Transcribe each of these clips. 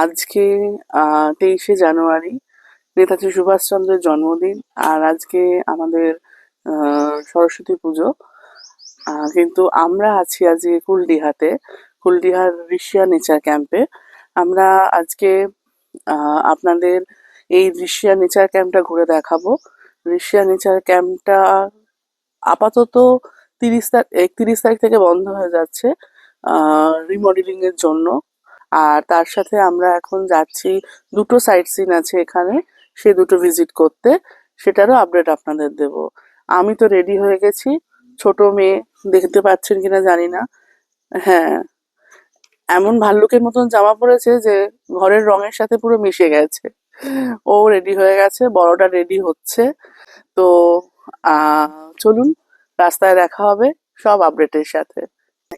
আজকে 23শে জানুয়ারি নেতাজি সুভাষচন্দ্রের জন্মদিন। আর আজকে আমাদের সরস্বতী পুজো। কিন্তু আমরা আছি আজকে কুলডিহার ঋষিয়া নেচার ক্যাম্পে। আমরা আজকে আপনাদের এই ঋষিয়া নেচার ক্যাম্পটা ঘুরে দেখাবো। ঋষিয়া নেচার ক্যাম্পটা আপাতত 31 তারিখ থেকে বন্ধ হয়ে যাচ্ছে রিমডেলিং এর জন্য। আর তার সাথে আমরা এখন যাচ্ছি, দুটো সাইট সিন আছে এখানে, সে দুটো ভিজিট করতে, সেটারও আপডেট আপনাদের দেব। আমি তো রেডি হয়ে গেছি, ছোট মেয়ে দেখতে পাচ্ছেন কিনা জানি না। হ্যাঁ, এমন ভাল্লুকের মতন জামা পরেছে যে ঘরের রঙের সাথে পুরো মিশে গেছে। ও রেডি হয়ে গেছে, বড়টা রেডি হচ্ছে। তো চলুন, রাস্তায় দেখা হবে সব আপডেটের সাথে।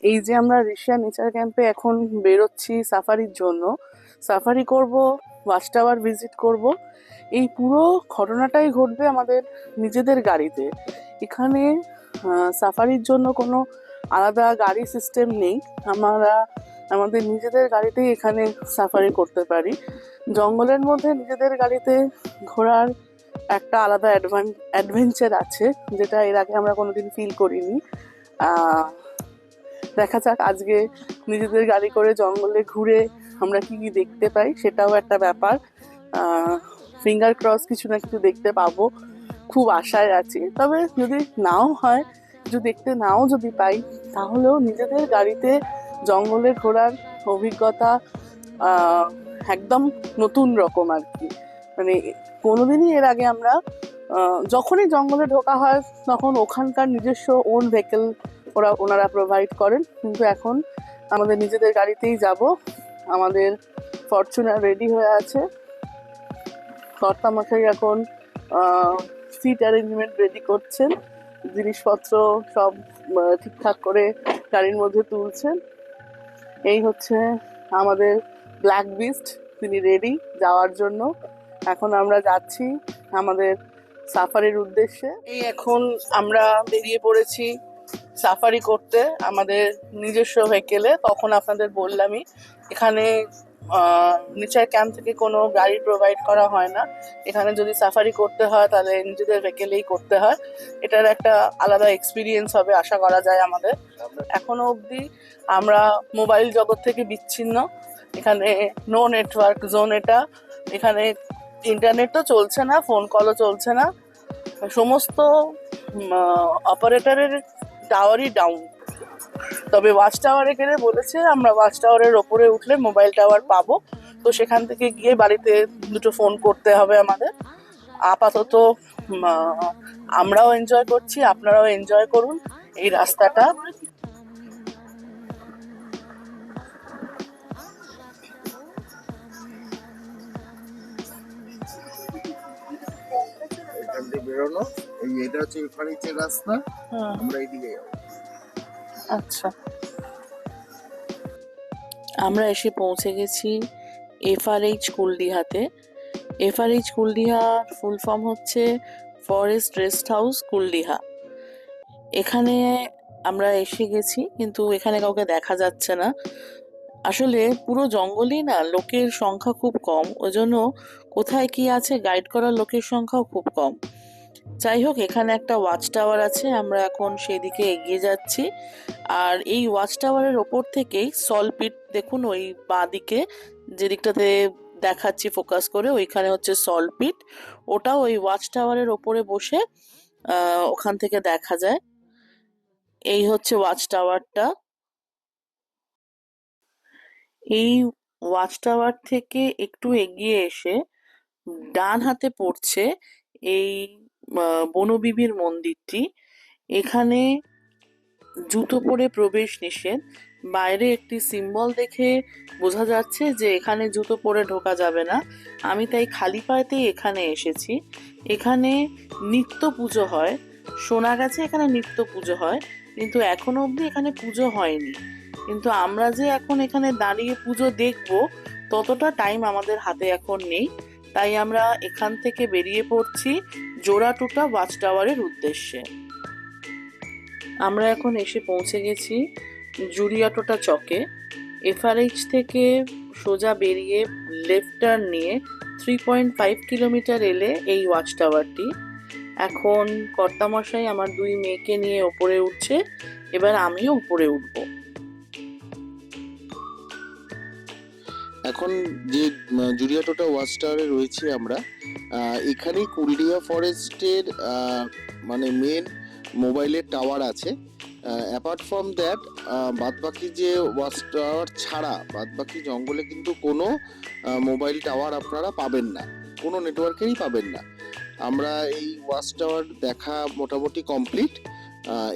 এই যে আমরা ঋষিয়া নেচার ক্যাম্পে এখন বেরোচ্ছি সাফারির জন্য, সাফারি করব, ওয়াচ টাওয়ার ভিজিট করব। এই পুরো ঘটনাটাই ঘটবে আমাদের নিজেদের গাড়িতে। এখানে সাফারির জন্য কোনো আলাদা গাড়ি সিস্টেম নেই, আমরা আমাদের নিজেদের গাড়িতেই এখানে সাফারি করতে পারি। জঙ্গলের মধ্যে নিজেদের গাড়িতে ঘোরার একটা আলাদা অ্যাডভেঞ্চার আছে, যেটা এর আগে আমরা কোনোদিন ফিল করিনি। দেখা যাক আজকে নিজেদের গাড়ি করে জঙ্গলে ঘুরে আমরা কি কি দেখতে পাই, সেটাও একটা ব্যাপার। ফিঙ্গার ক্রস কিছু না কিছু দেখতে পাবো, খুব আশায় আছি। তবে যদি নাও হয়, কিছু দেখতে নাও যদি পাই, তাহলেও নিজেদের গাড়িতে জঙ্গলে ঘোরার অভিজ্ঞতা একদম নতুন রকম আর কি। মানে কোনোদিনই এর আগে আমরা যখনই জঙ্গলে ঢোকা হয় তখন ওখানকার নিজস্ব ওন ভেহিকেল ওনারা প্রোভাইড করেন, কিন্তু এখন আমাদের নিজেদের গাড়িতেই যাব। আমাদের ফরচুনার রেডি হয়ে আছে, কর্তামশাই এখন সিট অ্যারেঞ্জমেন্ট রেডি করছেন, জিনিসপত্র সব ঠিকঠাক করে গাড়ির মধ্যে তুলছেন। এই হচ্ছে আমাদের ব্ল্যাক বিস্ট, তিনি রেডি যাওয়ার জন্য। এখন আমরা যাচ্ছি আমাদের সাফারির উদ্দেশ্যে। এই এখন আমরা বেরিয়ে পড়েছি সাফারি করতে আমাদের নিজস্ব ভেহিকেলে। তখন আপনাদের বললামই, এখানে নেচার ক্যাম্প থেকে কোনো গাড়ি প্রোভাইড করা হয় না। এখানে যদি সাফারি করতে হয় তাহলে নিজেদের ভেহিকেলেই করতে হয়। এটার একটা আলাদা এক্সপিরিয়েন্স হবে আশা করা যায় আমাদের। এখনো অবধি আমরা মোবাইল জগৎ থেকে বিচ্ছিন্ন, এখানে নো নেটওয়ার্ক জোন এটা। এখানে ইন্টারনেট তো চলছে না, ফোন কলও চলছে না, সমস্ত অপারেটরের টাওয়ারই ডাউন। তবে ওয়াচ টাওয়ারে গেলে বলেছে আমরা ওয়াচ টাওয়ারের ওপরে উঠলে মোবাইল টাওয়ার পাবো, তো সেখান থেকে গিয়ে বাড়িতে দুটো ফোন করতে হবে আমাদের। আপাতত আমরাও এনজয় করছি, আপনারাও এনজয় করুন এই রাস্তাটা। বেরোনো এটা হচ্ছে ফার্নিচার রাস্তা, আমরা এইদিকে যাবো। আচ্ছা, আমরা এসে পৌঁছে গেছি FRH কুলডিহাতে। FRH কুলডিহার ফুল ফর্ম হচ্ছে ফরেস্ট রেস্ট হাউস কুলডিহা। এখানে আমরা এসে গেছি, কিন্তু এখানে কাউকে দেখা যাচ্ছে না। আসলে পুরো জঙ্গলই না, লোকের সংখ্যা খুব কম, ওই জন্য কোথায় কি আছে গাইড করার লোকের সংখ্যাও খুব কম। যাই হোক, এখানে একটা ওয়াচ টাওয়ার আছে, আমরা এখন সেদিকে এগিয়ে যাচ্ছি। আর এই ওয়াচ টাওয়ারের ওপর থেকেই সলপিট, দেখুন ওই বাঁ দিকে যে দিকটাতে দেখাচ্ছি ফোকাস করে, ওইখানে হচ্ছে সলপিট। ওটাও ওই ওয়াচ টাওয়ারের ওপরে বসে ওখান থেকে দেখা যায়। এই হচ্ছে ওয়াচ টাওয়ারটা। এই ওয়াচ টাওয়ার থেকে একটু এগিয়ে এসে ডান হাতে পড়ছে এই বনবিবির মন্দিরটি। এখানে জুতো পরে প্রবেশ নিষেধ। বাইরে একটি সিম্বল দেখে বোঝা যাচ্ছে যে এখানে জুতো পরে ঢোকা যাবে না। আমি তাই খালি পায়েতেই এখানে এসেছি। এখানে নিত্য পুজো হয়, শোনা গেছে এখানে নিত্য পুজো হয়, কিন্তু এখনো অবধি এখানে পুজো হয়নি। কিন্তু আমরা যে এখন এখানে দাঁড়িয়ে পুজো দেখব, ততটা টাইম আমাদের হাতে এখন নেই। তাই আমরা এখান থেকে বেরিয়ে পড়ছি জোড়াটোটা ওয়াচ টাওয়ারের উদ্দেশ্যে। আমরা এখন এসে পৌঁছে গেছি জুরিয়াটোটা চকে। FRH থেকে সোজা বেরিয়ে লেফট টার্ন নিয়ে 3.5 কিলোমিটার এলে এই ওয়াচ টাওয়ারটি। এখন কর্তামশাই আমার দুই মেয়েকে নিয়ে ওপরে উঠছে, এবার আমিও উপরে উঠবো। এখন যে জুরিয়াটোটা ওয়াচ টাওয়ারে রয়েছি আমরা, এখানেই কুলডিয়া ফরেস্টের মানে মেন মোবাইলের টাওয়ার আছে। অ্যাপার্ট ফ্রম দ্যাট বাদবাকি যে ওয়াচ টাওয়ার ছাড়া বাদবাকি জঙ্গলে কিন্তু কোনো মোবাইল টাওয়ার আপনারা পাবেন না, কোনো নেটওয়ার্কেরই পাবেন না। আমরা এই ওয়াচ টাওয়ার দেখা মোটামুটি কমপ্লিট।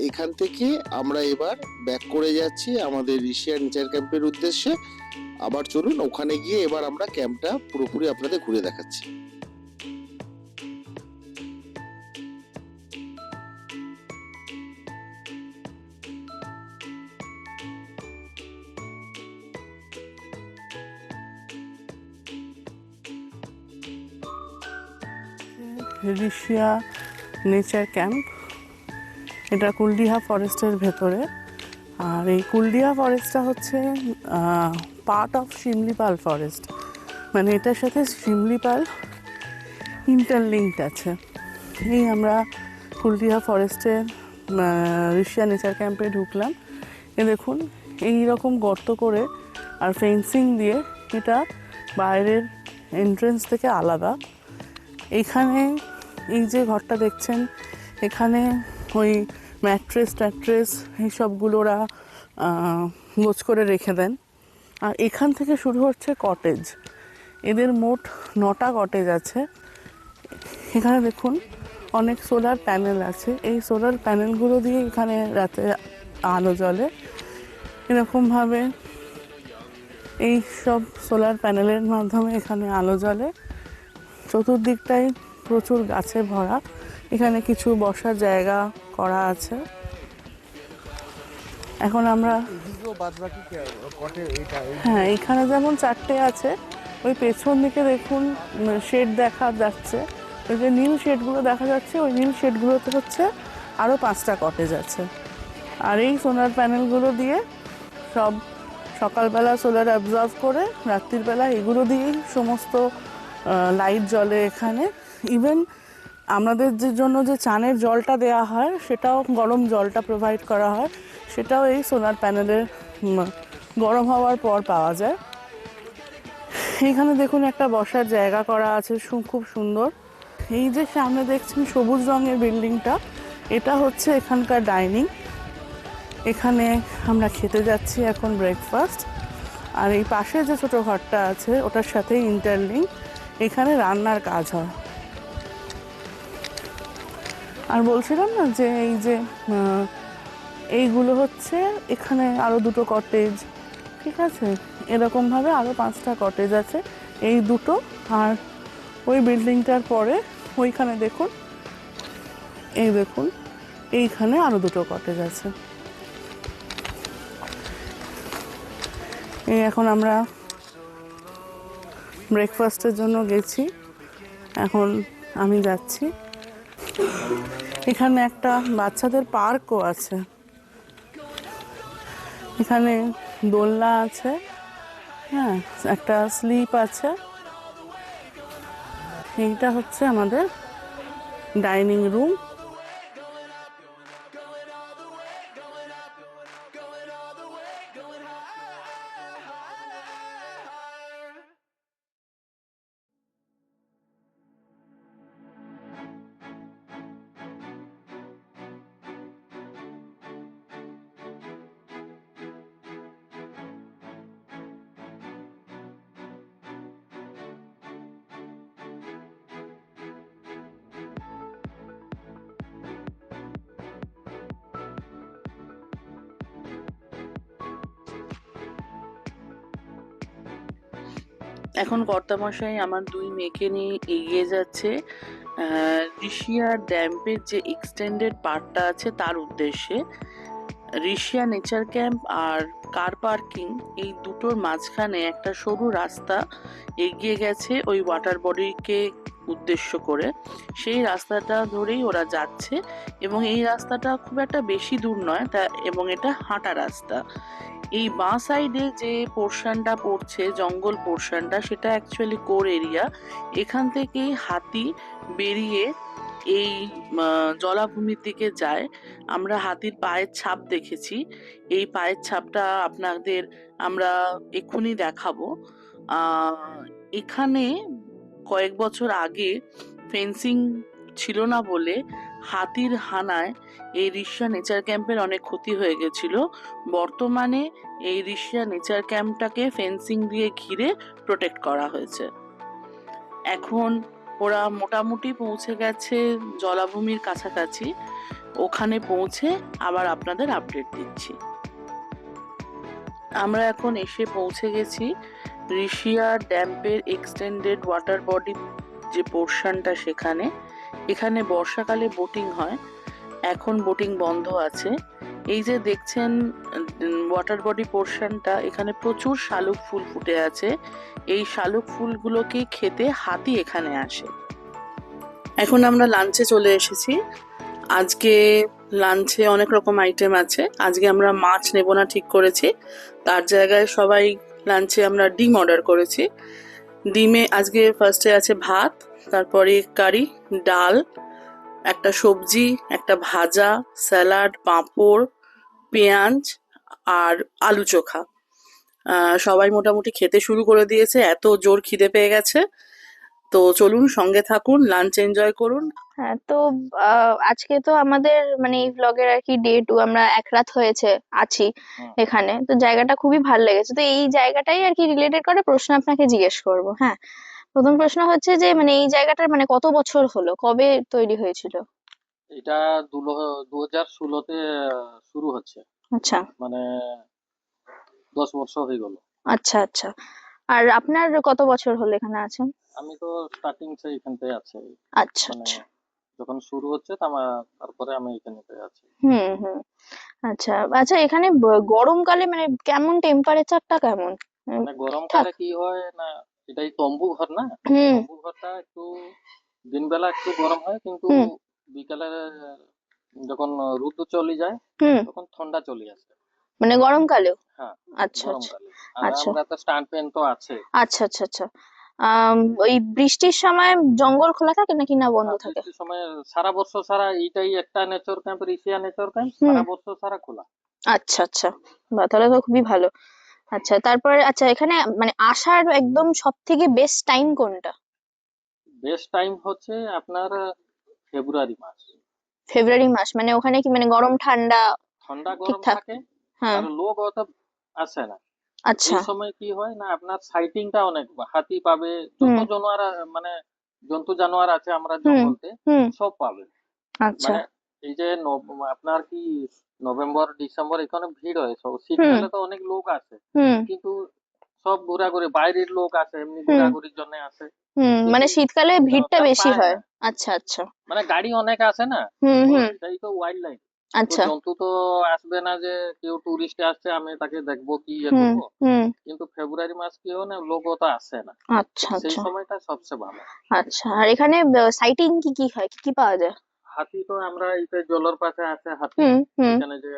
এখান থেকে আমরা এবার ব্যাক করে যাচ্ছি আমাদের ঋষিয়া নেচার ক্যাম্পের উদ্দেশ্যে। আবার চলুন ওখানে গিয়ে এবার আমরা ক্যাম্পটা পুরোপুরি আপনাদের ঘুরে দেখাচ্ছি। ঋষিয়া নেচার ক্যাম্প, এটা কুলডিহা ফরেস্টের ভেতরে। আর এই কুলডিহা ফরেস্টটা হচ্ছে পার্ট অফ শিমলিপাল ফরেস্ট, মানে এটার সাথে শিমলিপাল ইন্টারলিঙ্কড আছে। এই আমরা কুলডিহা ফরেস্টের ঋষিয়া নেচার ক্যাম্পে ঢুকলাম। এ দেখুন এই রকম গর্ত করে আর ফেন্সিং দিয়ে এটা বাইরের এন্ট্রেন্স থেকে আলাদা। এইখানে এই যে ঘরটা দেখছেন, এখানে ওই ম্যাট্রেস এইসবগুলো ওরা গোছ করে রেখে দেন। আর এখান থেকে শুরু হচ্ছে কটেজ। এদের মোট 9টা কটেজ আছে। এখানে দেখুন অনেক সোলার প্যানেল আছে, এই সোলার প্যানেলগুলো দিয়ে এখানে রাতে আলো জ্বলে। এরকমভাবে এই সব সোলার প্যানেলের মাধ্যমে এখানে আলো জ্বলে। চতুর্দিকটাই প্রচুর গাছে ভরা। এখানে কিছু বসার জায়গা করা আছে। এখন আমরা হ্যাঁ, এখানে যেমন 4টে আছে, ওই পেছন দিকে দেখুন শেড দেখা যাচ্ছে, ওই যে নীল শেডগুলো দেখা যাচ্ছে, ওই নীল শেডগুলোতে হচ্ছে আরও 5টা কটেজ আছে। আর এই সোলার প্যানেলগুলো দিয়ে সব সকালবেলা সোলার অ্যাবজর্ব করে রাত্রির বেলা এগুলো দিয়েই সমস্ত লাইট জ্বলে এখানে। ইভেন আমাদের যে জন্য যে চানের জলটা দেওয়া হয়, সেটাও গরম জলটা প্রোভাইড করা হয়, সেটাও এই সোলার প্যানেলের গরম হওয়ার পর পাওয়া যায়। এখানে দেখুন একটা বসার জায়গা করা আছে খুব সুন্দর। এই যে সামনে দেখছেন সবুজ রঙের বিল্ডিংটা, এটা হচ্ছে এখানকার ডাইনিং। এখানে আমরা খেতে যাচ্ছি এখন ব্রেকফাস্ট। আর এই পাশে যে ছোটো ঘরটা আছে ওটার সাথে ইন্টারলিঙ্ক, এখানে রান্নার কাজ হয়। আর বলছিলাম না যে এই যে এইগুলো হচ্ছে এখানে আরও 2টো কটেজ, ঠিক আছে, এরকমভাবে আরও 5টা কটেজ আছে। এই 2টো আর ওই বিল্ডিংটার পরে ওইখানে দেখুন, এই দেখুন এইখানে আরও 2টো কটেজ আছে। এই এখন আমরা ব্রেকফাস্টের জন্য গেছি, এখন আমি যাচ্ছি। এখানে একটা বাচ্চাদের পার্কও আছে, এখানে দোলনা আছে, হ্যাঁ, একটা স্লিপ আছে। এইটা হচ্ছে আমাদের ডাইনিং রুম। এখন কর্তামশাই আমার দুই মেয়েকে নিয়ে এগিয়ে যাচ্ছে ঋষিয়া ড্যাম্পের যে এক্সটেন্ডেড পার্টটা আছে তার উদ্দেশ্যে। ঋষিয়া নেচার ক্যাম্প আর কার পার্কিং এই দুটোর মাঝখানে একটা সরু রাস্তা এগিয়ে গেছে ওই ওয়াটার বডিকে উদ্দেশ্য করে। সেই রাস্তাটা ধরেই ওরা যাচ্ছে এবং এই রাস্তাটা খুব একটা বেশি দূর নয়, এবং এটা হাঁটা রাস্তা। এই বাঁ সাইডে যে পোর্শনটা পড়ছে, জঙ্গল পোর্শনটা, সেটা অ্যাকচুয়ালি কোর এরিয়া। এখান থেকেই হাতি বেরিয়ে এই জলাভূমির দিকে যায়। আমরা হাতির পায়ের ছাপ দেখেছি। এই পায়ের ছাপটা আপনাদের আমরা এক্ষুনি দেখাবো। এখানে কয়েক বছর আগে ফেন্সিং ছিল না বলে হাতির হানায় এই ঋষিয়া নেচার ক্যাম্পের অনেক ক্ষতি হয়ে গেছিল। বর্তমানে এই ঋষিয়া নেচার ক্যাম্পটাকে ফেন্সিং দিয়ে ঘিরে প্রোটেক্ট করা হয়েছে। এখন ওরা মোটামুটি পৌঁছে গেছে জলাভূমির কাছাকাছি। ওখানে পৌঁছে আবার আপনাদের আপডেট দিচ্ছি। আমরা এখন এসে পৌঁছে গেছি ঋষিয়া ড্যাম্পের এক্সটেন্ডেড ওয়াটার বডি যে পোর্শনটা, সেখানে। এখানে বর্ষাকালে বোটিং হয়, এখন বোটিং বন্ধ আছে। এই যে দেখছেন ওয়াটার বডি পোর্শনটা, এখানে প্রচুর শালুক ফুল ফুটে আছে। এই শালুক ফুলগুলোকে খেতে হাতি এখানে আসে। এখন আমরা লাঞ্চে চলে এসেছি। আজকে লাঞ্চে অনেক রকম আইটেম আছে। আজকে আমরা মাছ নেব না ঠিক করেছি, তার জায়গায় সবাই লাঞ্চে আমরা ডিম অর্ডার করেছি। ডিমে আজকে ফার্স্টে আছে ভাত, তারপরে কারি, ডাল, একটা সবজি, একটা ভাজা, স্যালাড, পাঁপড়, পেঁয়াজ আর আলু চোখা। সবাই মোটামুটি খেতে শুরু করে দিয়েছে, এত জোর খিদে পেয়ে গেছে। তো চলুন সঙ্গে থাকুন, লাঞ্চ এনজয় করুন। হ্যাঁ, তো আজকে তো আমাদের মানে এই ভ্লগের আর কি ডে 2, আমরা এক রাত হয়েছে আছি এখানে। তো জায়গাটা খুবই ভালো লেগেছে। তো এই জায়গাটাই আর কি রিলেটেড করে প্রশ্ন আপনাকে জিজ্ঞেস করব। হ্যাঁ, প্রথম প্রশ্ন হচ্ছে যে মানে এই জায়গাটার মানে কত বছর হলো, কবে তৈরি হয়েছিল? এটা 2016-তে শুরু হচ্ছে, আচ্ছা মানে 10 বছর হয়ে গেল। আচ্ছা আচ্ছা। আর আপনার কত বছর হলো এখানে আছেন? আমি তো স্টার্টিং সে এখানটায় আছি, আচ্ছা মানে আচ্ছা। যখন শুরু হচ্ছে তারপরে আমি এখানেতে আছি। হুম হুম। আচ্ছা আচ্ছা, এখানে গরমকালে মানে কেমন, টেম্পারেচারটা কেমন? মানে ঠিকঠাক? গরমকালে কি হয় না, এটাই তম্বু ঘর না, হুম তম্বু ঘরটা একটু দিনবেলা একটু গরম হয়, কিন্তু হুম বিকালে যখন রোদ চলে যায় হুম। তখন ঠান্ডা চলে আসে। মানে গরমকালেও? হ্যাঁ, আচ্ছা আচ্ছা গরমকালে। আর আচ্ছা আমরা তো স্টান্ট প্যান তো আছে। আচ্ছা আচ্ছা আচ্ছা। ওই বৃষ্টির সময় জঙ্গল খোলা থাকে নাকি না বন্ধ না, থাকে? বৃষ্টির সময় সারা বছর সারা এইটাই একটা নেচার ক্যাম্প, ঋষিয়া নেচার ক্যাম্প, হুম। সারা বছর সারা খোলা। আচ্ছা আচ্ছা। বাহ, তাহলে তো খুবই ভালো। আচ্ছা, তারপরে আচ্ছা, এখানে মানে আসার একদম সব থেকে বেস্ট টাইম কোনটা? বেস্ট টাইম হচ্ছে আপনার ফেব্রুয়ারি মাস। ফেব্রুয়ারি মাস? মানে ওখানে কি মানে গরম ঠান্ডা ঠান্ডা গরম ঠিকঠাক? থাকে, হ্যাঁ। আর লোক অত আসে না। আচ্ছা। এই সময় কি হয় না, আপনার সাইটিংটা অনেক, হাতি পাবে, যত হুম জানোয়ার মানে জন্তু জানোয়ার আছে আমরা হুম জঙ্গলতে হুম। সব পাবে। আচ্ছা। মানে এই যে আপনার কি নভেম্বর ডিসেম্বর এখানে ভিড় হয়, সব হুম শীতকালে তো অনেক লোক আসে, হুম কিন্তু সব ঘোরাঘুরি, বাইরের লোক আসে, এমনি হুম ঘোরাঘুরির জন্য আসে, হুম। কিন্তু মানে শীতকালে ভিড়টা আপনার বেশি পায় হয়? না। আচ্ছা আচ্ছা। মানে গাড়ি অনেক আসে না, হুম তো হুম। এটাই তো ওয়াইল্ড লাইফ। তো আচ্ছা। জন্তু তো আসবে না যে কেউ টুরিস্ট আসছে আমি তাকে দেখবো কি ইয়ে হুম করবো। হুম। কিন্তু ফেব্রুয়ারি মাস কি হয় না, লোক তো আসে না, আচ্ছা সেই আচ্ছা সময়টা সবচেয়ে ভালো। আচ্ছা। আর এখানে সাইটিং কি কি হয়, কি কি পাওয়া যায়? হাতি তো আমরা এই যে জলের পাশে আছে হাতি, হুম হুম এখানে যে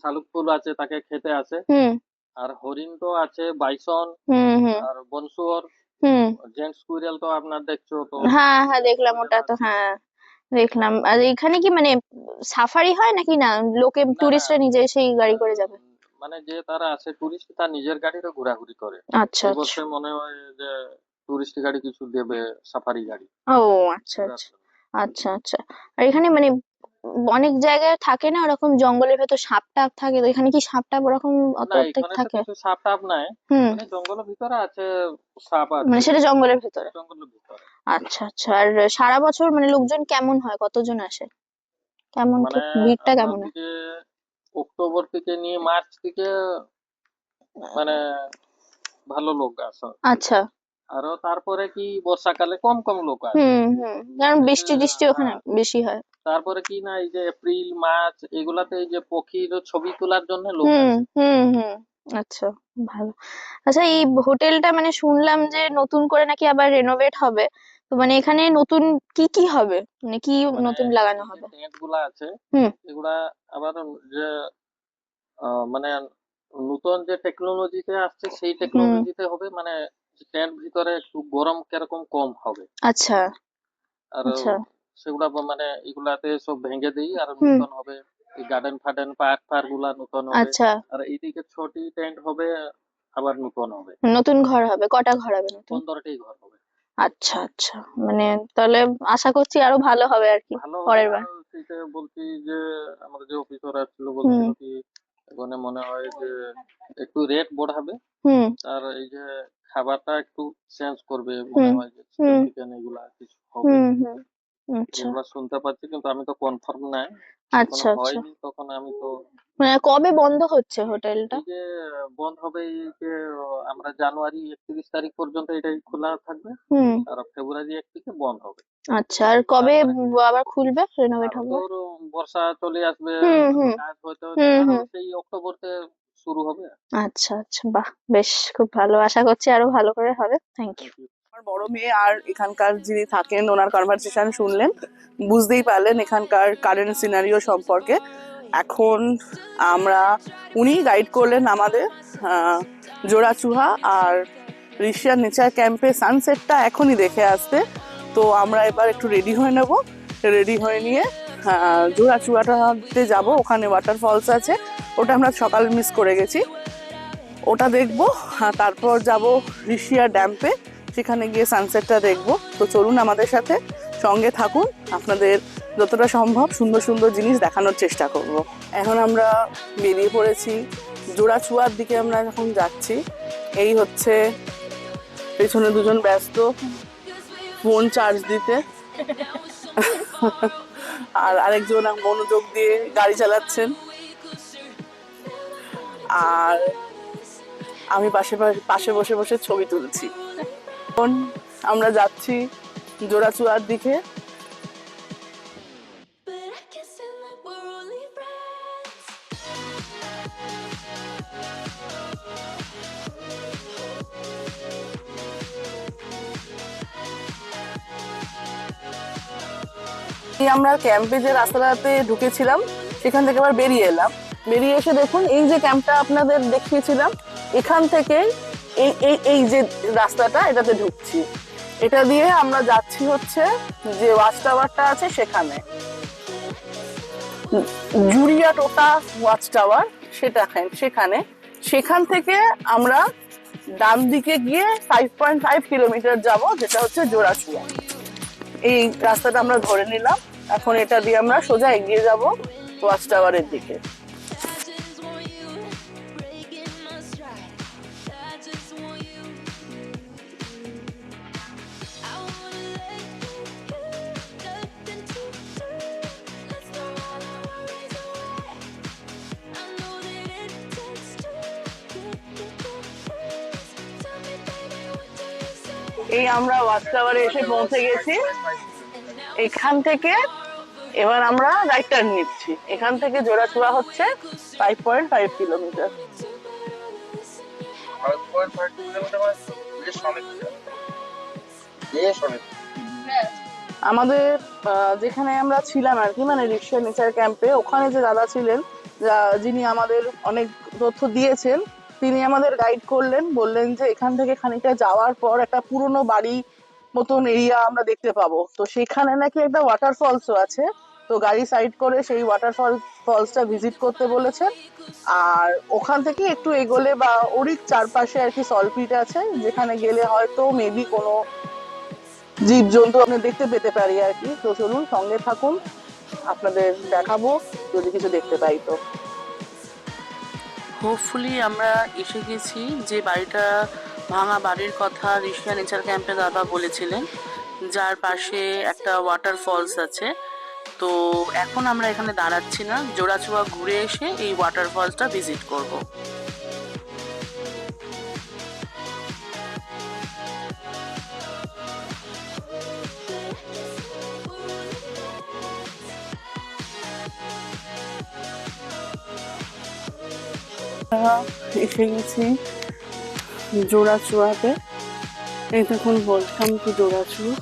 শালুক ফুল আছে তাকে খেতে আসে। হুম আর হরিণ তো আছে, বাইসন, হুম হুম আর বনশুয়োর, হুম। জেন্টস স্কুইরেল তো আপনার দেখছো তো, হ্যাঁ হ্যাঁ, দেখলাম ওইটা ওটা তো, আছে। হ্যাঁ দেখলাম। আর এখানে কি মানে সাফারি হয় নাকি না, লোকে না না, টুরিস্টরা নিজে সেই গাড়ি করে যাবে? মানে যে তারা আছে টুরিস্ট, তার নিজের গাড়িতে ঘোরাঘুরি করে। আচ্ছা এই আচ্ছা। বছর মনে হয় যে টুরিস্ট গাড়ি কিছু দেবে, সাফারি গাড়ি ও আচ্ছা ঘোরার আচ্ছা জন্য। আচ্ছা আচ্ছা। আর এখানে মানে অনেক জায়গায় থাকে না ওরকম জঙ্গলের ভেতর সাপ টাপ থাকে, তো এখানে কি সাপ টাপ ওরকম অত না, এখানে তো থাকে? কিছু সাপ টাপ নাই, হুম। মানে জঙ্গলের ভিতরে আছে, সাপ মানে আছে সেটা জঙ্গলের ভেতরে? জঙ্গলের ভিতরে। আচ্ছা আচ্ছা। আর সারা বছর মানে লোকজন কেমন হয়, কতজন আসে, কেমন মানে ঠিক ভিড়টা আপনার কেমন হয়? দিকে অক্টোবর থেকে নিয়ে মার্চ থেকে মানে ভালো লোক আসে। আচ্ছা। আরো তারপরে কি বর্ষাকালে কম কম লোক আসে। হুম হুম। কারণ এই যে বৃষ্টি টিষ্টি ওখানে হ্যাঁ, বেশি হয়। তারপরে কি না, এই যে এপ্রিল মার্চ এগুলাতে এই যে পক্ষীর ছবি তোলার জন্য লোক হুম আসে। হুম হুম। আচ্ছা, ভালো। আচ্ছা, এই হোটেলটা মানে শুনলাম যে নতুন করে নাকি আবার রেনোভেট হবে। তো মানে এখানে নতুন কি কি হবে, মানে কি মানে নতুন লাগানো এই যে হবে? টেন্ট গুলা আছে হুম এগুলা আবার যে মানে নতুন যে টেকনোলজিতে আসছে সেই টেকনোলজিতে হবে, মানে টেন্ট ভিতরে একটু গরম কিরকম কম হবে। আচ্ছা আর আচ্ছা। সেগুলা মানে এগুলাতে সব ভেঙে দিই আর হুম। নতুন হবে। এই গার্ডেন ফার্ডেন পার্ক ফার্ক গুলা নতুন হবে। আচ্ছা, আর এইদিকে ছটি টেন্ট হবে, আবার নতুন হবে। নতুন ঘর হবে, কটা ঘর হবে নতুন? 15টি ঘর হবে। আচ্ছা আচ্ছা, মানে তাহলে আশা করছি আরো ভালো হবে আর কি ভালো হবে। পরের আর বার। সেটা বলছি যে আমাদের যে অফিসার আসছিল হুম বলছিল কি এখানে মনে হয় যে একটু রেট বাড়াবে। হুম আর এই যে খাবারটা একটু চেঞ্জ করবে মনে হুম হয়, যে চিকেন হুম টিকেন এগুলা কিছু হবে। হুম হুম। আচ্ছা এগুলা শুনতে পাচ্ছি কিন্তু আমি তো কনফার্ম নাই, এখনো আচ্ছা আচ্ছা। হয়নি। তখন আমি তো মানে কবে বন্ধ হচ্ছে হোটেলটা? এই যে বন্ধ হবে, এই যে আমরা জানুয়ারি 31 তারিখ পর্যন্ত এটাই খোলা থাকবে। হুম। আর ফেব্রুয়ারি 1 থেকে বন্ধ হবে। আচ্ছা, আর কবে তারপরে আবার খুলবে, রেনোভেট আর হবে? তোর বর্ষা চলে আসবে, হুম হুম কাজ হয়তো হুম আরো হুম। সেই অক্টোবরতে শুরু হবে। আচ্ছা আচ্ছা, বাহ, বেশ, খুব ভালো, আশা করছি আরো ভালো করে হবে। Thank you. Thank you. আমার বড় মেয়ে আর এখানকার যিনি থাকেন ওনার কনভারসেশন শুনলেন, বুঝতেই পারলেন এখানকার কারেন্ট সিনারিও সম্পর্কে। এখন আমরা, উনি গাইড করলেন আমাদের জোড়াচুহা আর ঋষিয়া নেচার ক্যাম্পে সানসেটটা এখনই দেখে আসতে। তো আমরা এবার একটু রেডি হয়ে নেব, রেডি হয়ে নিয়ে জোড়াচুয়াটাতে যাব, ওখানে ওয়াটারফলস আছে, ওটা আমরা সকাল মিস করে গেছি, ওটা দেখবো। তারপর যাব ঋষিয়া ড্যাম্পে, সেখানে গিয়ে সানসেটটা দেখবো। তো চলুন আমাদের সাথে, সঙ্গে থাকুন, আপনাদের যতটা সম্ভব সুন্দর সুন্দর জিনিস দেখানোর চেষ্টা করব। এখন আমরা বেরিয়ে পড়েছি, জোড়াচুয়ার দিকে আমরা এখন যাচ্ছি। এই হচ্ছে পেছনে দুজন ব্যস্ত ফোন চার্জ দিতে, আর আরেকজন মনোযোগ দিয়ে গাড়ি চালাচ্ছেন, আর আমি পাশে পাশে বসে বসে ছবি তুলছি। এখন আমরা যাচ্ছি জোড়াচুয়ার দিকে। আমরা ক্যাম্পে যে রাস্তাটাতে ঢুকেছিলাম সেখান থেকে আবার বেরিয়ে এলাম, বেরিয়ে এসে দেখুন এই যে ক্যাম্পটা আপনাদের দেখিয়েছিলাম, এখান থেকে এই এই এই যে রাস্তাটা, এটাতে ঢুকছি। এটা দিয়ে আমরা যাচ্ছি হচ্ছে যে ওয়াচ টাওয়ারটা আছে সেখানে, জুরিয়া টোটা ওয়াচ টাওয়ার, সেখানে সেখান থেকে আমরা ডান দিকে গিয়ে 5.5 কিলোমিটার যাব, যেটা হচ্ছে জোড়াচুয়া। এই রাস্তাটা আমরা ধরে নিলাম, এখন এটা দিয়ে আমরা সোজা এগিয়ে যাব ওয়াচ টাওয়ারের দিকে। এই আমরা ওয়াচ টাওয়ারে এসে পৌঁছে গেছি। এখান থেকে এবার আমরা রাইট টার্ন নিচ্ছি, এখান থেকে জোড়াচুয়া হচ্ছে 5.5 কিলোমিটার। আমাদের যেখানে আমরা ছিলাম আর কি, মানে ঋষিয়া নেচার ক্যাম্পে, ওখানে যে দাদা ছিলেন, যিনি আমাদের অনেক তথ্য দিয়েছেন, তিনি আমাদের গাইড করলেন, বললেন যে এখান থেকে খানিকটা যাওয়ার পর একটা পুরনো বাড়ি মতন এরিয়া আমরা দেখতে পাবো। তো সেখানে নাকি একটা ওয়াটারফলসও আছে, তো গাড়ি সাইড করে সেই ফলসটা ভিজিট করতে বলেছেন। আর ওখান থেকে একটু এগোলে বা ওরই চারপাশে আর কি সল্টপিট আছে, যেখানে গেলে হয়তো মেবি কোনো জীবজন্তু আমরা দেখতে পেতে পারি আর কি। তো চলুন সঙ্গে থাকুন, আপনাদের দেখাবো যদি কিছু দেখতে পাই। তো হোপফুলি আমরা এসে গেছি যে বাড়িটা, ভাঙা বাড়ির কথা ঋষিয়া নেচার ক্যাম্পে দাদা বলেছিলেন, যার পাশে একটা ওয়াটার ফলস আছে। তো এখন আমরা এখানে দাঁড়াচ্ছি না, জোড়াচুয়া ঘুরে এসে এই ওয়াটার ফলসটা ভিজিট করব। এসে গেছি জোড়াচুয়াতে, এই দেখুন ওয়েলকাম টু জোড়াচুয়া।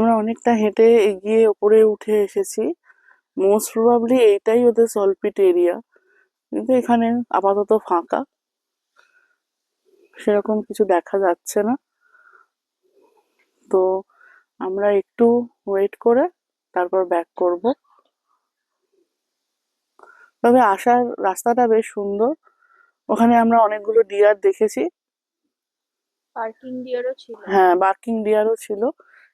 আমরা অনেকটা হেঁটে এগিয়ে উপরে উঠে এসেছি। মোস্ট প্রবাবলি এইটাই ওদের সল্টপিট এরিয়া, কিন্তু এখানে আপাতত ফাঁকা, সেরকম কিছু দেখা যাচ্ছে না। তো আমরা একটু ওয়েট করে তারপর ব্যাক করব। তবে আসার রাস্তাটা বেশ সুন্দর। ওখানে আমরা অনেকগুলো ডিয়ার দেখেছি। পার্কিং ডিয়ারও ছিল। হ্যাঁ, বার্কিং ডিয়ারও ছিল,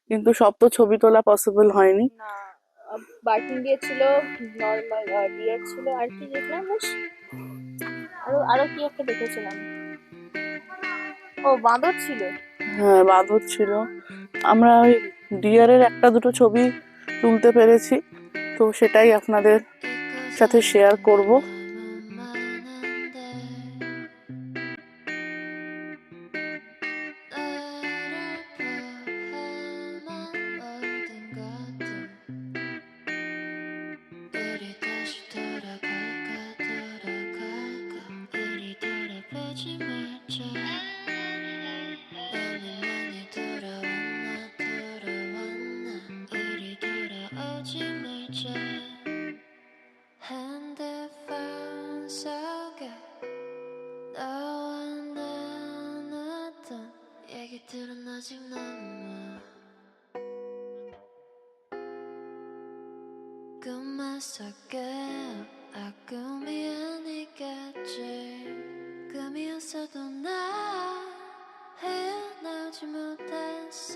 কিন্তু সব তো ছবি তোলা পসিবল হয়নি। না, বার্কিং ডিয়ার ছিল, নর্মাল ডিয়ার ছিল, আর কি দেখলাম বেশ, আরো আরো কি একটা দেখেছিলাম, ও বাঁদর ছিল। হ্যাঁ, বাঁদর ছিল। আমরা ওই ডিয়ারের একটা দুটো ছবি তুলতে পেরেছি, তো সেটাই আপনাদের সাথে শেয়ার করব। 핸드폰 속에 너와 나눴던 얘기들은 아직 남아. 꿈만 속에 꿈이 아니겠지. 꿈이었어도 나 헤어나오지 못했어.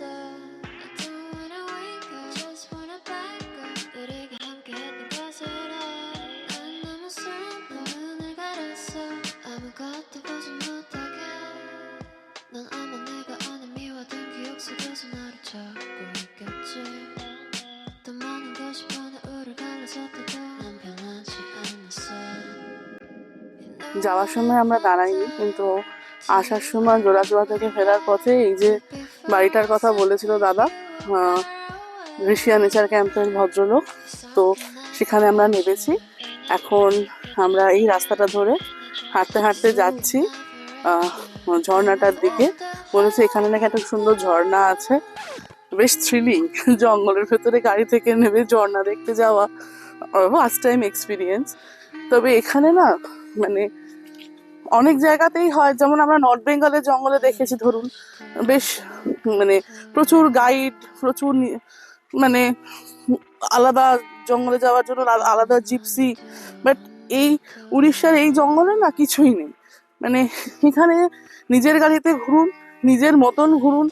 I don't wanna wake up, just wanna back up. 우리가 함께했던 것을 알. 난 너무 슬퍼, 눈을 가렸어. 아무것도 보지 못하게. 넌 아마 내가 아는 미워둔 기억 속에서 나를 찾고 있겠지. 더 많은 것이 변해 우릴 갈라졌다고 난 변하지 않았어. যাওয়ার সময় আমরা দাঁড়াইনি, কিন্তু আসার সময় জোড়াজোড়া থেকে ফেরার পথে এই যে বাড়িটার কথা বলেছিল দাদা, ঋষিয়া নেচার ক্যাম্পের ভদ্রলোক, তো সেখানে আমরা নেমেছি। এখন আমরা এই রাস্তাটা ধরে হাঁটতে হাঁটতে যাচ্ছি ঝর্ণাটার দিকে। বলেছে এখানে নাকি একটা সুন্দর ঝর্ণা আছে, বেশ থ্রিলিং। জঙ্গলের ভেতরে গাড়ি থেকে নেমে ঝর্ণা দেখতে যাওয়া ফার্স্ট টাইম এক্সপিরিয়েন্স। তবে এখানে না মানে অনেক জায়গাতেই হয়, যেমন আমরা নর্থ বেঙ্গলের জঙ্গলে দেখেছি, ধরুন বেশ মানে প্রচুর গাইড, প্রচুর মানে আলাদা জঙ্গলে যাওয়ার জন্য আলাদা জিপসি, বাট এই উড়িষ্যার এই জঙ্গলে না কিছুই নেই। মানে এখানে নিজের গাড়িতে ঘুরুন, নিজের মতন ঘুরুন।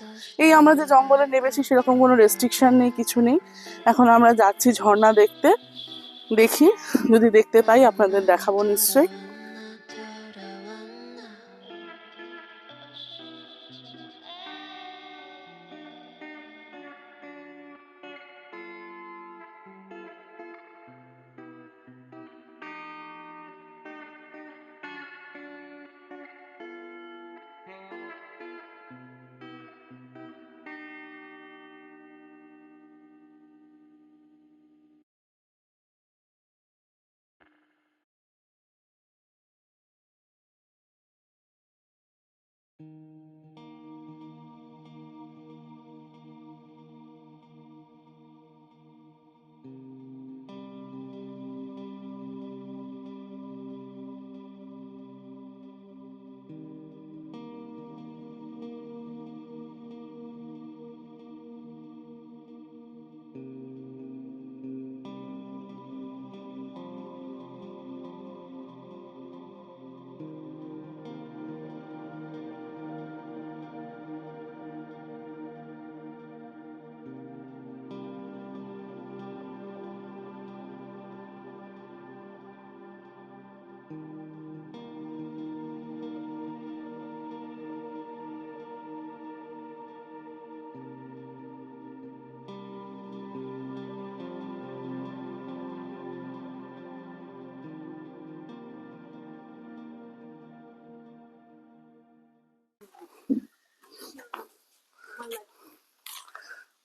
এই আমরা যে জঙ্গলে নেমেছি সেরকম কোনো রেস্ট্রিকশন নেই, কিছু নেই। এখন আমরা যাচ্ছি ঝর্ণা দেখতে, দেখি যদি দেখতে পাই আপনাদের দেখাবো নিশ্চয়ই।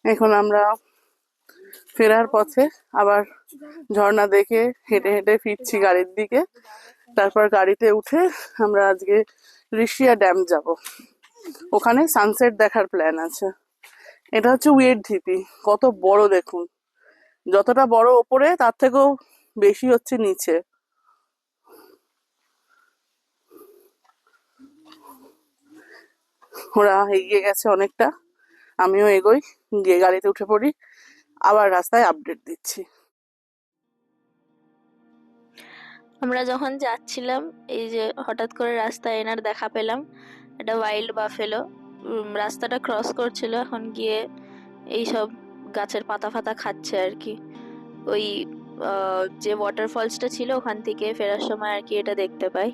এখন আমরা ফেরার পথে আবার ঝর্ণা দেখে হেঁটে হেঁটে ফিরছি গাড়ির দিকে। তারপর গাড়িতে উঠে আমরা আজকে ঋষিয়া ড্যাম যাব, ওখানে সানসেট দেখার প্ল্যান আছে। এটা হচ্ছে উইয়ের ঢিপি, কত বড় দেখুন, যতটা বড় ওপরে তার থেকেও বেশি হচ্ছে নিচে। ওরা এগিয়ে গেছে অনেকটা, আমিও এগোই, গিয়ে গাড়িতে উঠে পড়ি, আবার রাস্তায় আপডেট দিচ্ছি। আমরা যখন যাচ্ছিলাম, এই যে হঠাৎ করে রাস্তায় এনার দেখা পেলাম, একটা ওয়াইল্ড বাফেলো রাস্তাটা ক্রস করছিল, এখন গিয়ে এইসব গাছের পাতা ফাতা খাচ্ছে আর কি। ওই যে ওয়াটারফলসটা ছিল ওখান থেকে ফেরার সময় আর কি এটা দেখতে পাই।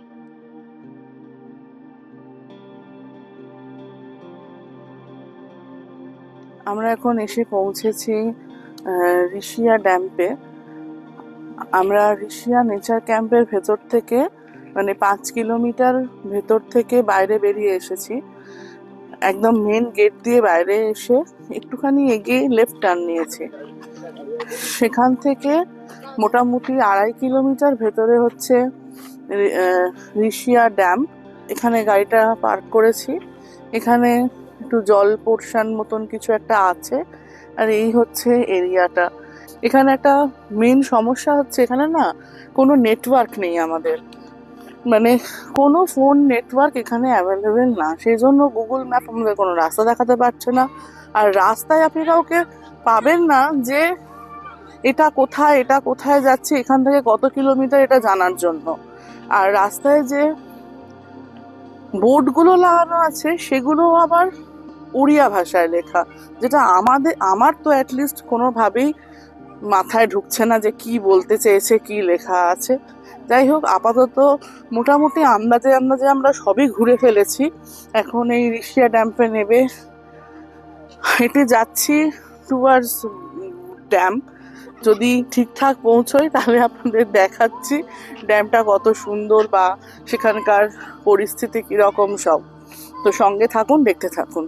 আমরা এখন এসে পৌঁছেছি ঋষিয়া ড্যাম্পে। আমরা ঋষিয়া নেচার ক্যাম্পের ভেতর থেকে, মানে 5 কিলোমিটার ভেতর থেকে বাইরে বেরিয়ে এসেছি। একদম মেন গেট দিয়ে বাইরে এসে একটুখানি এগিয়ে লেফট টার্ন নিয়েছি। সেখান থেকে মোটামুটি 2.5 কিলোমিটার ভেতরে হচ্ছে ঋষিয়া ড্যাম। এখানে গাড়িটা পার্ক করেছি। এখানে একটু জল পোর্শন মতন কিছু একটা আছে, আর এই হচ্ছে এরিয়াটা। এখানে একটা মেন সমস্যা হচ্ছে, এখানে না কোনো নেটওয়ার্ক নেই আমাদের, মানে কোনো ফোন নেটওয়ার্ক এখানে অ্যাভেলেবেল না, সেই জন্য গুগল ম্যাপ আমাদের কোনো রাস্তা দেখাতে পারছে না। আর রাস্তায় আপনি কাউকে পাবেন না যে এটা কোথায়, এটা কোথায় যাচ্ছে, এখান থেকে কত কিলোমিটার, এটা জানার জন্য। আর রাস্তায় যে বোর্ডগুলো লাগানো আছে সেগুলো আবার উড়িয়া ভাষায় লেখা, যেটা আমার তো অ্যাটলিস্ট কোনোভাবেই মাথায় ঢুকছে না যে কি বলতে চেয়েছে, কি লেখা আছে। যাই হোক, আপাতত মোটামুটি আন্দাজে আন্দাজে আমরা সবই ঘুরে ফেলেছি। এখন এই ঋষিয়া ড্যাম্পে নেবে হেঁটে যাচ্ছি টুয়ার্ডস ড্যাম। যদি ঠিকঠাক পৌঁছোই তাহলে আপনাদের দেখাচ্ছি ড্যামটা কত সুন্দর বা সেখানকার পরিস্থিতি কিরকম সব। তো সঙ্গে থাকুন, দেখতে থাকুন।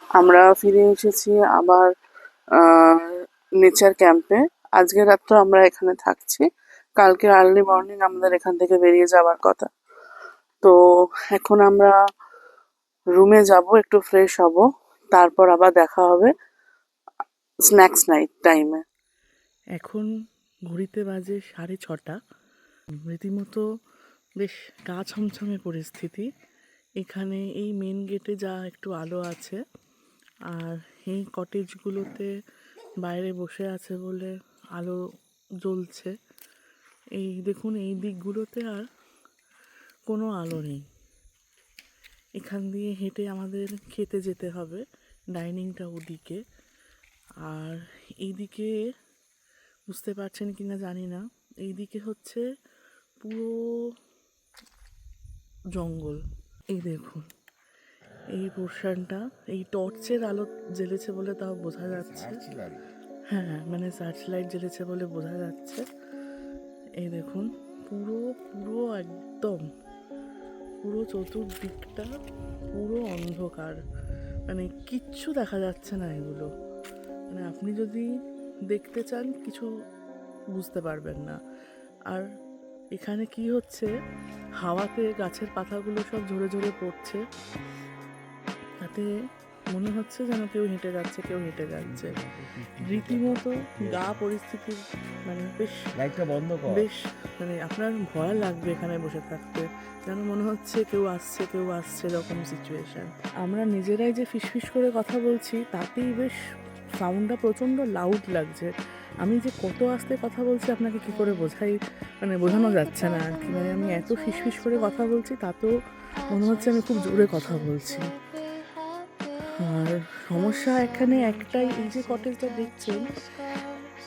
আমরা ফিরে এসেছি আবার নেচার ক্যাম্পে। আজকে রাতটা আমরা এখানে থাকছি, কালকে আর্লি মর্নিং আমাদের এখান থেকে বেরিয়ে যাওয়ার কথা। তো এখন আমরা রুমে যাব, একটু ফ্রেশ হব, তারপর আবার দেখা হবে স্ন্যাক্স নাইট টাইমে। এখন ঘড়িতে বাজে 6:30। রীতিমতো বেশ গা ছমছমে পরিস্থিতি। এখানে এই মেন গেটে যা একটু আলো আছে, আর এই কটেজগুলোতে বাইরে বসে আছে বলে আলো জ্বলছে। এই দেখুন, এই দিকগুলোতে আর কোনো আলো নেই। এখান দিয়ে হেঁটে আমাদের খেতে যেতে হবে, ডাইনিংটা ওদিকে। আর এইদিকে বুঝতে পারছেন কি না জানি না, এইদিকে হচ্ছে পুরো জঙ্গল। এই দেখুন, এই পোর্শনটা এই টর্চের আলো জ্বেলেছে বলে তাও বোঝা যাচ্ছে। হ্যাঁ, মানে সার্চ লাইট জ্বেলেছে বলে বোঝা যাচ্ছে। এই দেখুন পুরো পুরো একদম পুরো চতুর্দিকটা পুরো অন্ধকার, মানে কিচ্ছু দেখা যাচ্ছে না এগুলো। মানে আপনি যদি দেখতে চান কিছু বুঝতে পারবেন না। আর এখানে কি হচ্ছে, হাওয়াতে গাছের পাতাগুলো সব ঝরে ঝরে পড়ছে, তাতে মনে হচ্ছে যেন কেউ হেঁটে যাচ্ছে। রীতিমতো গা পরিস্থিতির মানে লাইটটা বন্ধ কর। বেশ মানে আপনার ভয় লাগবে এখানে বসে থাকতে, যেন মনে হচ্ছে কেউ আসছে এরকম সিচুয়েশন। আমরা নিজেরাই যে ফিসফিস করে কথা বলছি তাতেই বেশ সাউন্ডটা প্রচণ্ড লাউড লাগছে। আমি যে কত আস্তে কথা বলছি আপনাকে কি করে বোঝানো যাচ্ছে না আর কি। মানে আমি এত ফিসফিস করে কথা বলছি তাতেও মনে হচ্ছে আমি খুব জোরে কথা বলছি। আর সমস্যা এখানে একটাই, এই যে কটেজটা দেখছেন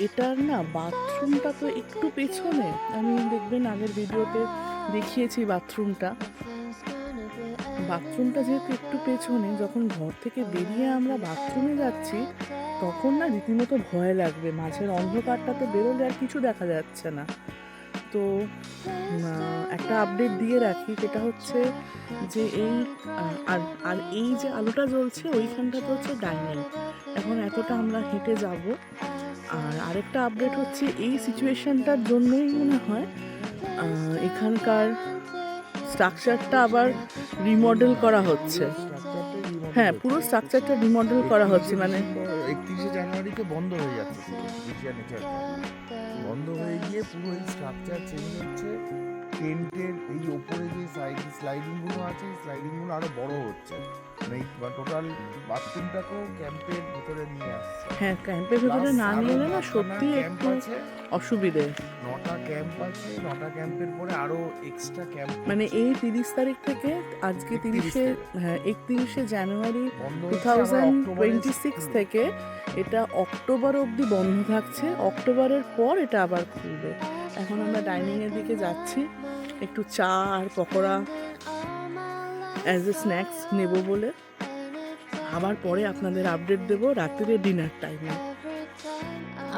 এটার না বাথরুমটা তো একটু পেছনে। আমি দেখবেন আগের ভিডিওতে দেখিয়েছি বাথরুমটা যেহেতু একটু পেছনে, যখন ঘর থেকে বেরিয়ে আমরা বাথরুমে যাচ্ছি তখন না রীতিমতো ভয় লাগবে। মাঝের অন্ধকারটাতে বেরোলে আর কিছু দেখা যাচ্ছে না। তো একটা আপডেট দিয়ে রাখি, সেটা হচ্ছে যে আর এই যে আলোটা জ্বলছে ওইখানটাতে হচ্ছে ডাইনিং। এখন এতটা আমরা হেঁটে যাব। আর আরেকটা আপডেট হচ্ছে এই সিচুয়েশনটার জন্যই মনে হয় এখানকার স্ট্রাকচারটা আবার রিমডেল করা হচ্ছে। হ্যাঁ, পুরো স্ট্রাকচারটা রিমডেল করা হচ্ছে। মানে 31শে জানুয়ারিতে বন্ধ হয়ে যাচ্ছে, বন্ধ হয়ে গিয়ে পুরো এই স্ট্রাকচার চেঞ্জ হচ্ছে। টেন্টের এই ওপরে যে স্লাইডিংগুলো আছে, স্লাইডিংগুলো আরো বড় হচ্ছে। মানে টোটাল বাথরুমটাকেও ক্যাম্পের ভিতরে নিয়ে আসছে। হ্যাঁ, ক্যাম্পের ভিতরে না নিলে না সত্যি একটু অসুবিধে। 9টা ক্যাম্প আছে, 9টা ক্যাম্পের পরে আরো এক্সট্রা ক্যাম্প। মানে এই 30 তারিখ থেকে আজকে 31শে জানুয়ারি বন্ধ 2026 থেকে এটা অক্টোবর অবধি বন্ধ থাকছে। অক্টোবরের পর এটা আবার খুলবে। এখন আমরা ডাইনিংয়ের দিকে যাচ্ছি, একটু চা আর পকোড়া অ্যাজ এ স্ন্যাক্স নেব বলে। আবার পরে আপনাদের আপডেট দেবো রাত্রে ডিনার টাইমে।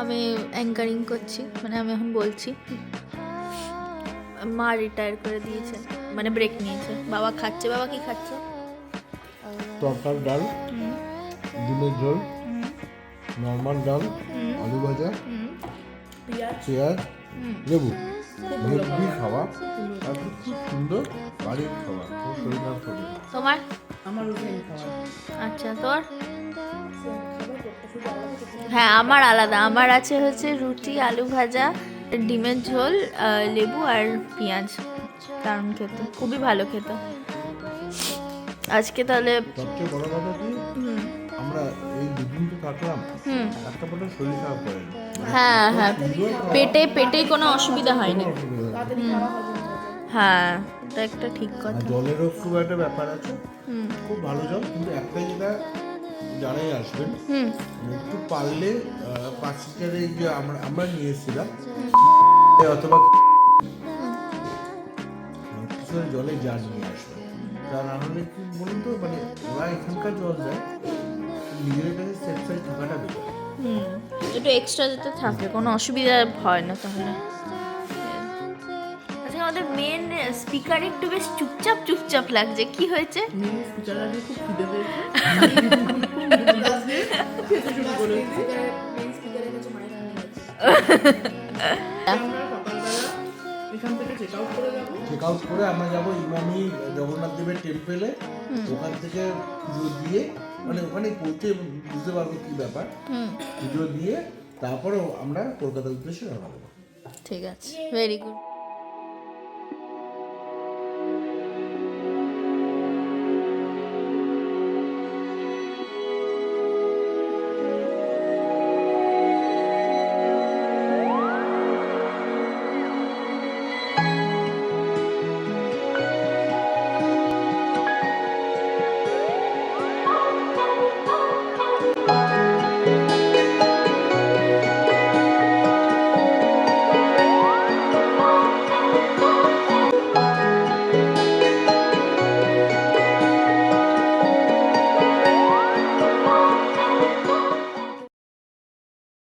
আমি অ্যাঙ্কারিং করছি, মানে আমি এখন বলছি। মা রিটায়ার করে দিয়েছে, মানে ব্রেক নিয়েছে। বাবা খাচ্ছে। বাবা কি খাচ্ছে? তরকার ডাল, ডিমের ঝোল, নর্মাল ডাল, আলু ভাজা, পেঁয়াজ, লেবু, হেভি খাওয়া আর খুব সুন্দর বাড়ির খাওয়া, খুব শরীর খারাপ হবে। তোমার? আমারও সেম খাওয়া। আচ্ছা, তোর? হ্যাঁ, আমার আলাদা। আমার আছে হচ্ছে রুটি, আলু ভাজা, ডিমের ঝোল, লেবু আর পেঁয়াজ। দারুণ খেতে, খুবই ভালো খেতে। আজকে তাহলে সবচেয়ে বড় কথা কি, আমরা এই দুদিন তো থাকলাম, একটা পরে শরীর খারাপ করেনি। হ্যাঁ হ্যাঁ, পেটে কোনো অসুবিধা হয়নি। হ্যাঁ, এটা একটা ঠিক কথা। জলেরও খুব একটা ব্যাপার আছে, খুব ভালো জল। কিন্তু একটাই যেটা যারাই আসবেন একটু পারলে 5 লিটার এই যে আমরা নিয়ে এসেছিলাম অথবা কিছু জলে জার নিয়ে আসবেন। তা না হলে কি বলুন তো, মানে ওরা এখানকার জল দেয়, নিজেদের কাছে সেফ সাইড থাকাটা বেটার। একটু এক্সট্রা যেতে থাকে, কোনো অসুবিধা হয় না তাহলে। আচ্ছা, আমাদের মেন স্পিকার একটু বেশ চুপচাপ লাগছে, কি হয়েছে? স্পিকারে খুব খিদে পেয়েছে, খেতে শুরু করেছি। আমরা সকালবেলা এখান থেকে চেক আউট করে যাবো। চেক আউট করে আমরা যাবো ইমামি জগন্নাথ দেবের টেম্পেলে। ওখান থেকে পুজো দিয়ে, মানে ওখানে পৌঁছে বুঝতে পারবো কি ব্যাপার। পুজো দিয়ে তারপরে আমরা কলকাতার উদ্দেশ্যে রওনা দেবো। ঠিক আছে, ভেরি গুড।